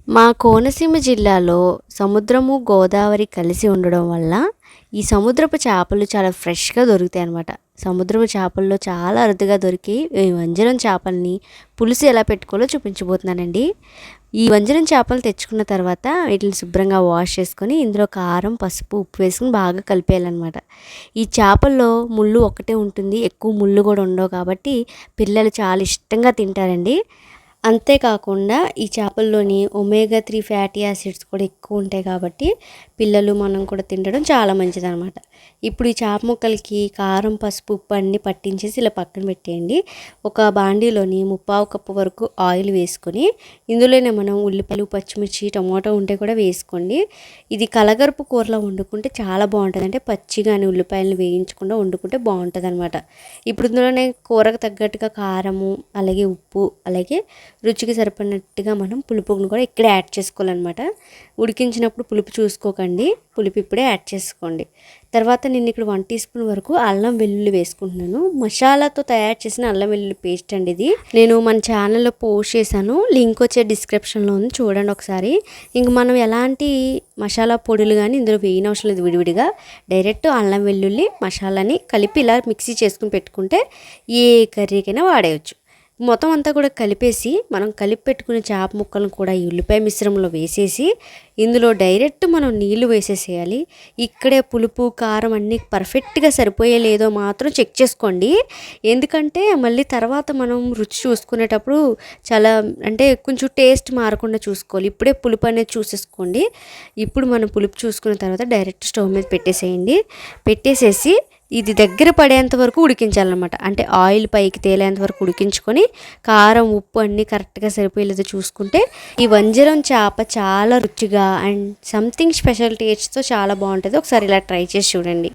మా కోనసీమ జిల్లాలో సముద్రము, గోదావరి కలిసి ఉండడం వల్ల ఈ సముద్రపు చేపలు చాలా ఫ్రెష్‌గా దొరుకుతాయన్నమాట. సముద్రపు చేపల్లో చాలా అరుదుగా దొరికే ఈ వంజరం చేపల్ని పులుసు ఎలా పెట్టుకోవాలో చూపించబోతున్నానండి. ఈ వంజరం చేపలు తెచ్చుకున్న తర్వాత వీటిని శుభ్రంగా వాష్ చేసుకొని ఇందులో కారం, పసుపు, ఉప్పు వేసుకొని బాగా కలిపేయాలన్నమాట. ఈ చేపల్లో ముళ్ళు ఒక్కటే ఉంటుంది. ఎక్కువ ముళ్ళు కూడా ఉండవు కాబట్టి పిల్లలు చాలా ఇష్టంగా తింటారండి. అంతేకాకుండా ఈ చేపల్లోని ఒమేగా 3 ఫ్యాటీ యాసిడ్స్ కూడా ఎక్కువ ఉంటాయి కాబట్టి పిల్లలు, మనం కూడా తినడం చాలా మంచిదనమాట. ఇప్పుడు ఈ చేప ముక్కలకి కారం, పసుపు, ఉప్పు అన్నీ పట్టించేసి ఇలా పక్కన పెట్టేయండి. ఒక బాండీలోని 3/4 కప్పు వరకు ఆయిల్ వేసుకొని ఇందులోనే మనం ఉల్లిపాయలు, పచ్చిమిర్చి, టమోటా ఉంటే కూడా వేసుకోండి. ఇది కలగరుపు కూరలో వండుకుంటే చాలా బాగుంటుంది. అంటే పచ్చిగాని ఉల్లిపాయలను వేయించకుండా వండుకుంటే బాగుంటుంది అనమాట. ఇప్పుడు ఇందులోనే కూరకు తగ్గట్టుగా కారము, అలాగే ఉప్పు, అలాగే రుచికి సరిపడినట్టుగా మనం పులుపును కూడా ఇక్కడే యాడ్ చేసుకోవాలన్నమాట. ఉడికించినప్పుడు పులుపు చూసుకోకండి, పులుపు ఇప్పుడే యాడ్ చేసుకోండి. తర్వాత నేను ఇక్కడ 1 టీ స్పూన్ వరకు అల్లం వెల్లుల్లి వేసుకుంటున్నాను. మసాలాతో తయారు చేసిన అల్లం వెల్లుల్లి పేస్ట్ అండి ఇది. నేను మన ఛానల్లో పోస్ట్ చేశాను, లింక్ వచ్చే డిస్క్రిప్షన్లో ఉంది, చూడండి ఒకసారి. ఇంక మనం ఎలాంటి మసాలా పొడులు కానీ ఇందులో వేయనవసరం లేదు. విడివిడిగా డైరెక్ట్ అల్లం వెల్లుల్లి మసాలాని కలిపి ఇలా మిక్సీ చేసుకుని పెట్టుకుంటే ఏ కర్రీకైనా వాడేయచ్చు. మొత్తం అంతా కూడా కలిపేసి మనం కలిపి పెట్టుకునే చేప ముక్కలను కూడా ఈ ఉల్లిపాయ మిశ్రమంలో వేసేసి ఇందులో డైరెక్ట్ మనం నీళ్లు వేసేసేయాలి. ఇక్కడే పులుపు, కారం అన్నీ పర్ఫెక్ట్గా సరిపోయే లేదో మాత్రం చెక్ చేసుకోండి. ఎందుకంటే మళ్ళీ తర్వాత మనం రుచి చూసుకునేటప్పుడు చాలా అంటే కొంచెం టేస్ట్ మారకుండా చూసుకోవాలి. ఇప్పుడే పులుపు అనేది చూసేసుకోండి. ఇప్పుడు మనం పులుపు చూసుకున్న తర్వాత డైరెక్ట్ స్టవ్ మీద పెట్టేసేసి ఇది దగ్గర పడేంత వరకు ఉడికించాలన్నమాట. అంటే ఆయిల్ పైకి తేలేంత వరకు ఉడికించుకొని కారం, ఉప్పు అన్నీ కరెక్ట్గా సరిపోయేలేదో చూసుకుంటే ఈ వంజరం చేప చాలా రుచిగా అండ్ సంథింగ్ స్పెషల్ టేస్ట్తో చాలా బాగుంటుంది. ఒకసారి ఇలా ట్రై చేసి చూడండి.